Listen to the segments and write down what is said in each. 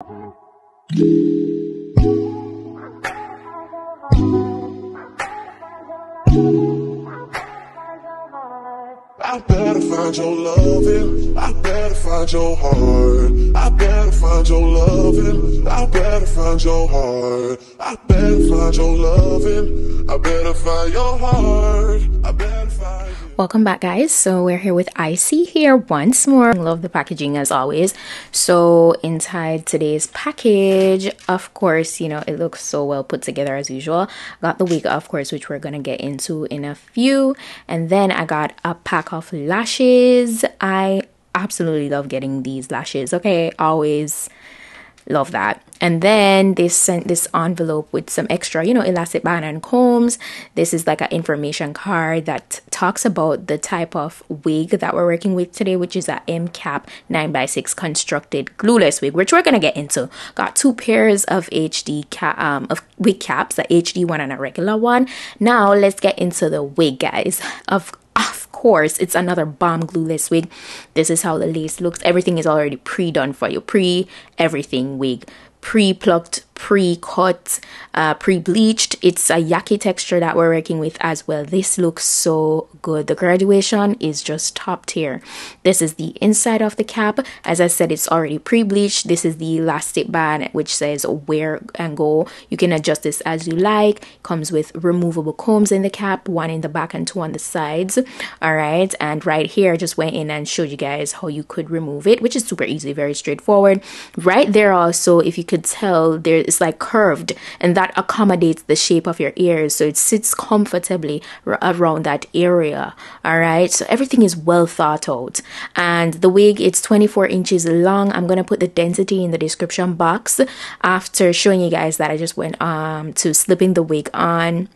I better find your loving, I better find your heart. I better find your loving, I better find your heart. I better find your loving, I better find your heart. I better find you. Welcome back, guys. So we're here with ISEE here once more. Love the packaging as always. So inside today's package, of course, you know, it looks so well put together as usual. Got the wig, of course, which we're gonna get into in a few, and then I got a pack of lashes. I absolutely love getting these lashes. Okay, always love that. And then they sent this envelope with some extra, you know, elastic band and combs. This is like an information card that talks about the type of wig that we're working with today, which is a M cap 9x6 constructed glueless wig, which we're gonna get into. Got two pairs of of wig caps, the HD one and a regular one. Now let's get into the wig, guys. Of course, it's another bomb glueless wig. This is how the lace looks. Everything is already pre-done for you. Everything wig. Pre-plucked, pre-cut, pre-bleached. It's a Yaki texture that we're working with as well. This looks so good. The graduation is just top tier. This is the inside of the cap. As I said, it's already pre-bleached. This is the elastic band which says wear and go. You can adjust this as you like. Comes with removable combs in the cap, one in the back and two on the sides. All right, and right here I just went in and showed you guys how you could remove it, which is super easy, very straightforward. Right there also, if you could tell, there it's like curved, and that accommodates the shape of your ears, so it sits comfortably around that area. All right, so everything is well thought out. And the wig, it's 24 inches long. I'm gonna put the density in the description box after showing you guys that I just went to slipping the wig on,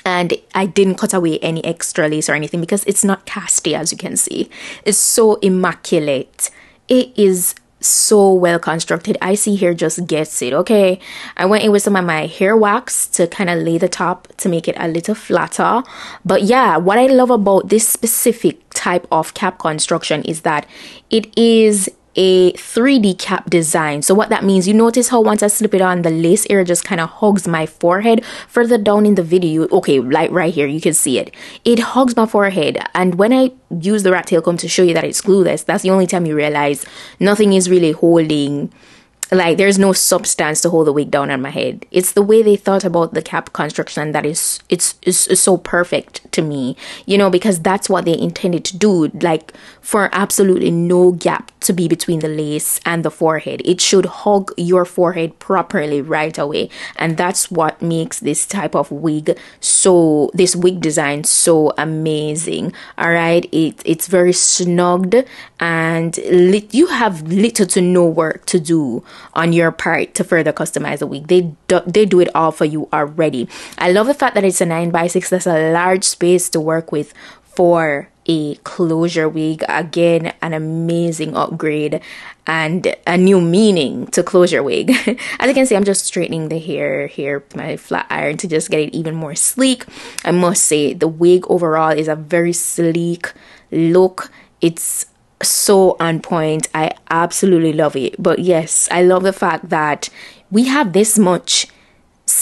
and I didn't cut away any extra lace or anything because it's not casty. As you can see, it's so immaculate. It is so well constructed. ISEE here just gets it. Okay, I went in with some of my hair wax to kind of lay the top to make it a little flatter. But yeah, what I love about this specific type of cap construction is that it is a 3D cap design. So what that means, you notice how once I slip it on, the lace area just kind of hugs my forehead. Further down in the video, okay, like right here, you can see it. It hugs my forehead, and when I use the rat tail comb to show you that it's glueless, that's the only time you realize nothing is really holding, like there's no substance to hold the wig down on my head. It's the way they thought about the cap construction that is so perfect to me, you know, because that's what they intended to do, like for absolutely no gap to be between the lace and the forehead. It should hug your forehead properly right away, and that's what makes this type of wig this wig design so amazing. All right, it's very snugged, and you have little to no work to do on your part to further customize the wig. They do it all for you already. I love the fact that it's a 9x6. That's a large space to work with for a closure wig. Again, an amazing upgrade and a new meaning to closure wig. As you can see, I'm just straightening the hair here with my flat iron to just get it even more sleek. I must say the wig overall is a very sleek look. It's so on point. I absolutely love it. But yes, I love the fact that we have this much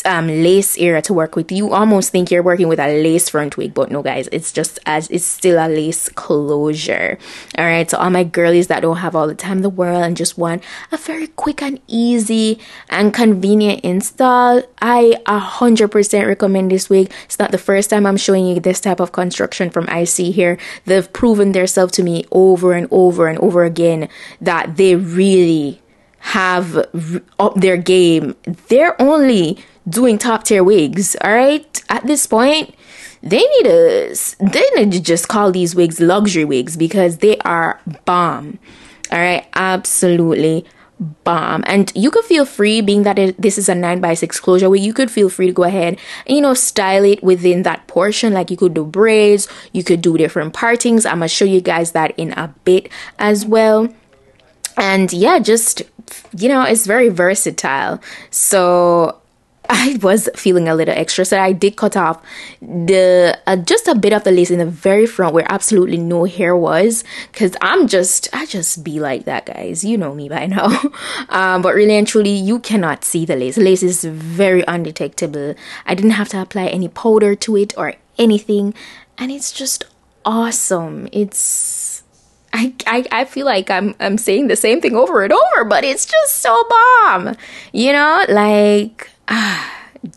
lace area to work with. You almost think you're working with a lace front wig, but no, guys, it's still a lace closure. All right, so all my girlies that don't have all the time in the world and just want a very quick and easy and convenient install, I 100% recommend this wig. It's not the first time I'm showing you this type of construction from ISEE here. They've proven themselves to me over and over and over again that they really have up their game. They're only doing top tier wigs. All right, at this point they need to just call these wigs luxury wigs, because they are bomb. All right, absolutely bomb. And you could feel free, being that this is a 9x6 closure wig, you could feel free to go ahead and, you know, style it within that portion. Like you could do braids, you could do different partings. I'm gonna show you guys that in a bit as well. And yeah, just, you know, it's very versatile. So I was feeling a little extra, so I did cut off the just a bit of the lace in the very front where absolutely no hair was, because I just be like that, guys. You know me by now. But really and truly, you cannot see the lace. The lace is very undetectable. I didn't have to apply any powder to it or anything, and it's just awesome. I feel like I'm saying the same thing over and over, but it's just so bomb. You know, like,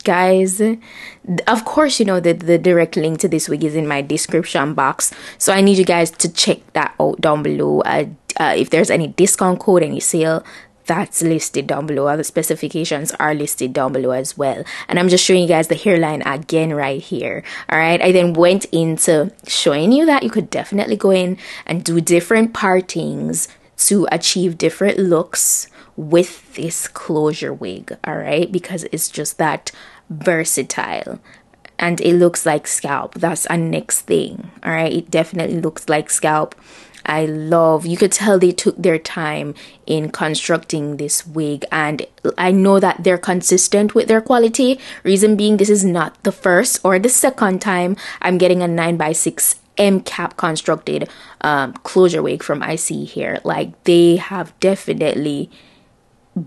guys, of course, you know that the direct link to this wig is in my description box, so I need you guys to check that out down below. If there's any discount code, any sale, that's listed down below. Other specifications are listed down below as well. And I'm just showing you guys the hairline again right here. All right, I then went into showing you that you could definitely go in and do different partings to achieve different looks with this closure wig. All right, because it's just that versatile. And it looks like scalp. That's a next thing. All right, it definitely looks like scalp. You could tell they took their time in constructing this wig, and I know that they're consistent with their quality. Reason being, this is not the first or the second time I'm getting a 9x6 M cap constructed closure wig from ISEE here. Like, they have definitely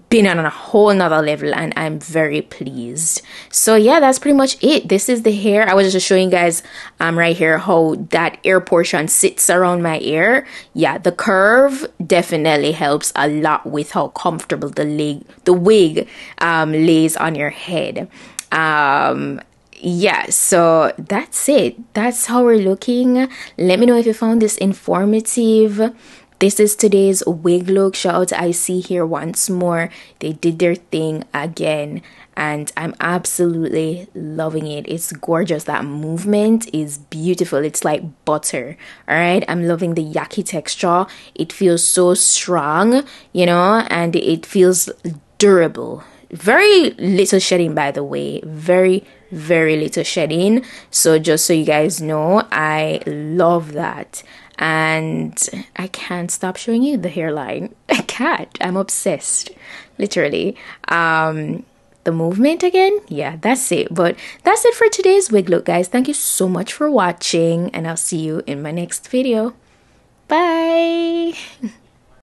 been on a whole nother level, and I'm very pleased. So yeah, that's pretty much it. This is the hair. I was just showing you guys right here how that ear portion sits around my ear. Yeah, the curve definitely helps a lot with how comfortable the wig lays on your head. Yeah, so that's it. That's how we're looking. Let me know if you found this informative. This is today's wig look. Shout out to ISEE here once more. They did their thing again, and I'm absolutely loving it. It's gorgeous. That movement is beautiful. It's like butter. All right, I'm loving the Yaki texture. It feels so strong, you know, and it feels durable. Very little shedding, by the way. Very little shedding. So just so you guys know, I love that. And I can't stop showing you the hairline. I can't. I'm obsessed, literally. The movement again, yeah, that's it. But that's it for today's wig look, guys. Thank you so much for watching, and I'll see you in my next video. Bye.